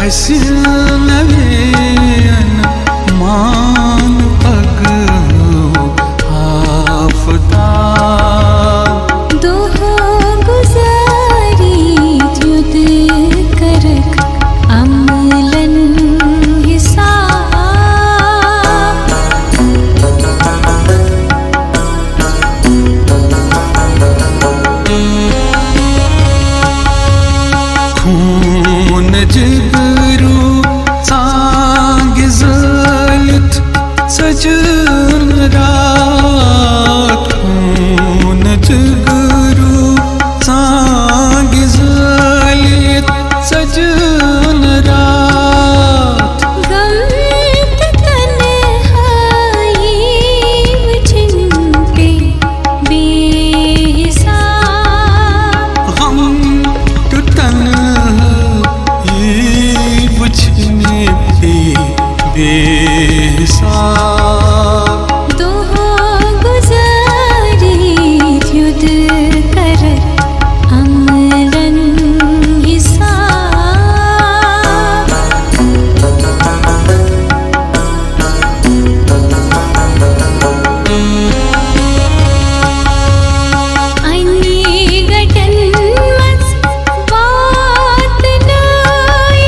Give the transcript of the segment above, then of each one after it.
हसीनवेन मान पग आफताब दोहो गुजारी युद्ध करक अमलन हिसाब खून जिगरू सांग ज़लित सजन रात खून जिगरू सांग ज़लित सजन रात गम तन्हाई चिंते बेहिसाब हम तो तन्हाई बुझने पे बेहिसाब दोहो गुजारी युद्ध करक अमलन हिसाब अन्य गठन मस बात नाई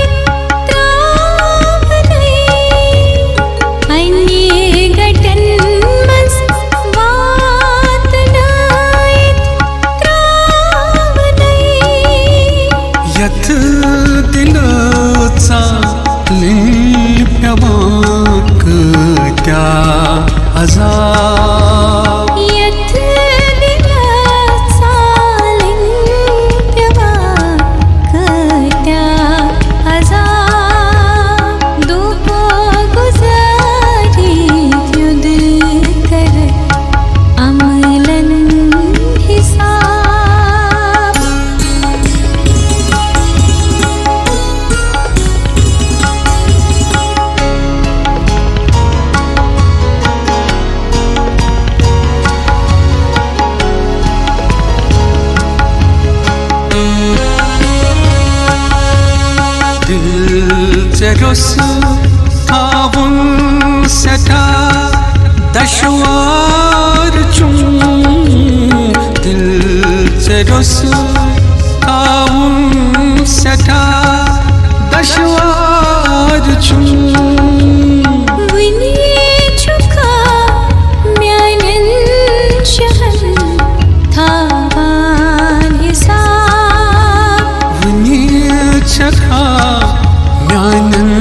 त्राव नहीं अन्य गठन मस बात नाई त्राव नहीं यथ दिलचा लिंप्यवाक त्या अजाब येथ दिलासा लिंप्यवा कत्या अजाब दोहो गुजारी युद्ध करक अमलन हिसाब दिल से रुस थावुन सेठा दशवार चुम दिल से रुस थावुन सेठा दशवार चुम वनी छुका म्यानन शहन थावान हिसाब वनी छखा म्यानन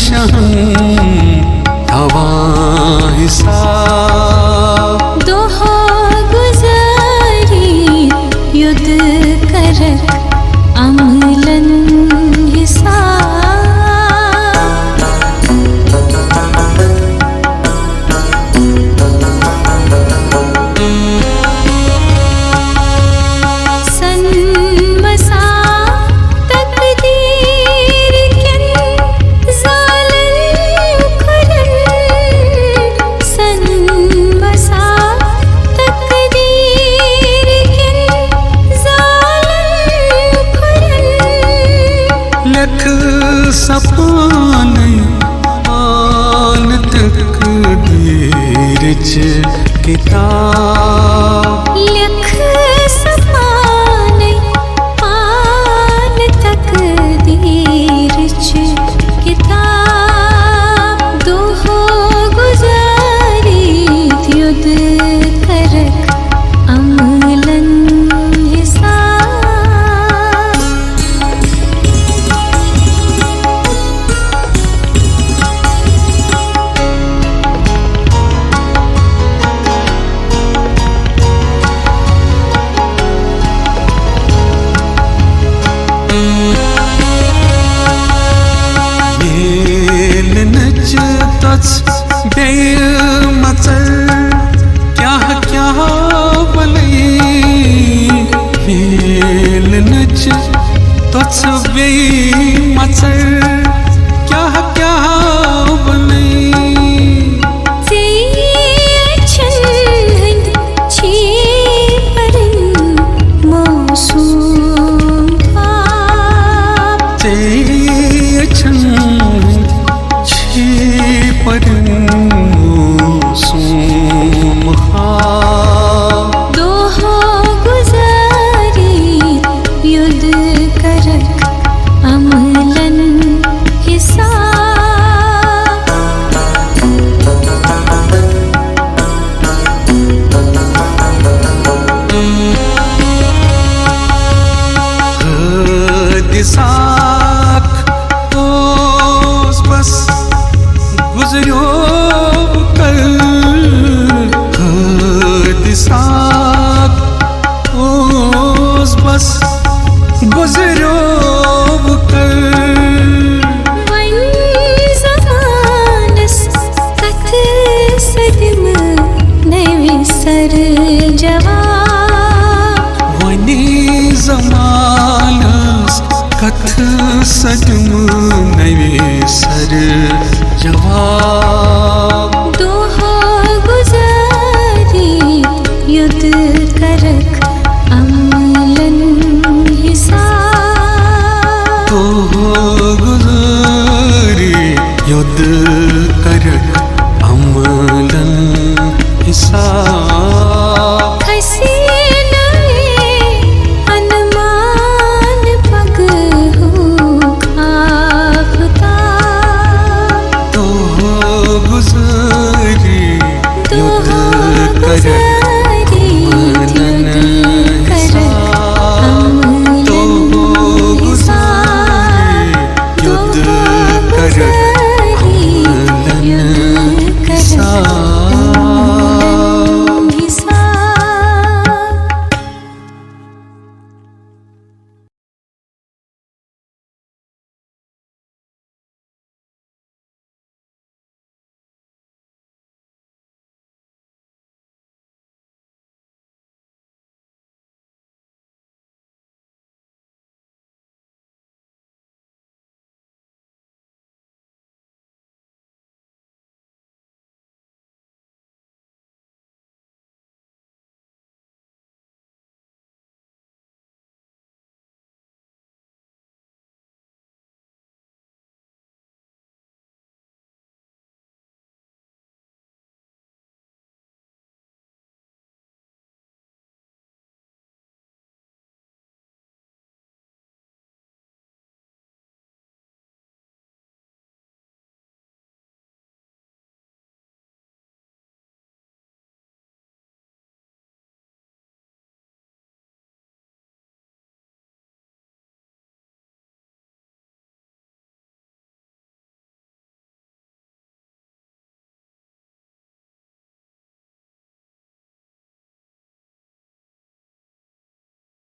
शहन हवा हिसाब दोहो गुजारी युद्ध करक अमलन हिसाब सन्मसा तकदीर केन ज़ालन खुरन सन्मसा तकदीर केन ज़ालन खुरन लख सपान आन तक दीरज किताब लिख सपाने पान तक दीरच किताब दोहो गुजारी युद्ध करक अमलन हिसाब बेमचर क्या क्या बलई मेल नच तुझ बेमचर क्या क्या बलई नवे सर जवाब दोहा गुजारी युद्ध करक अमलन हिसाब तो गुजारी युद्ध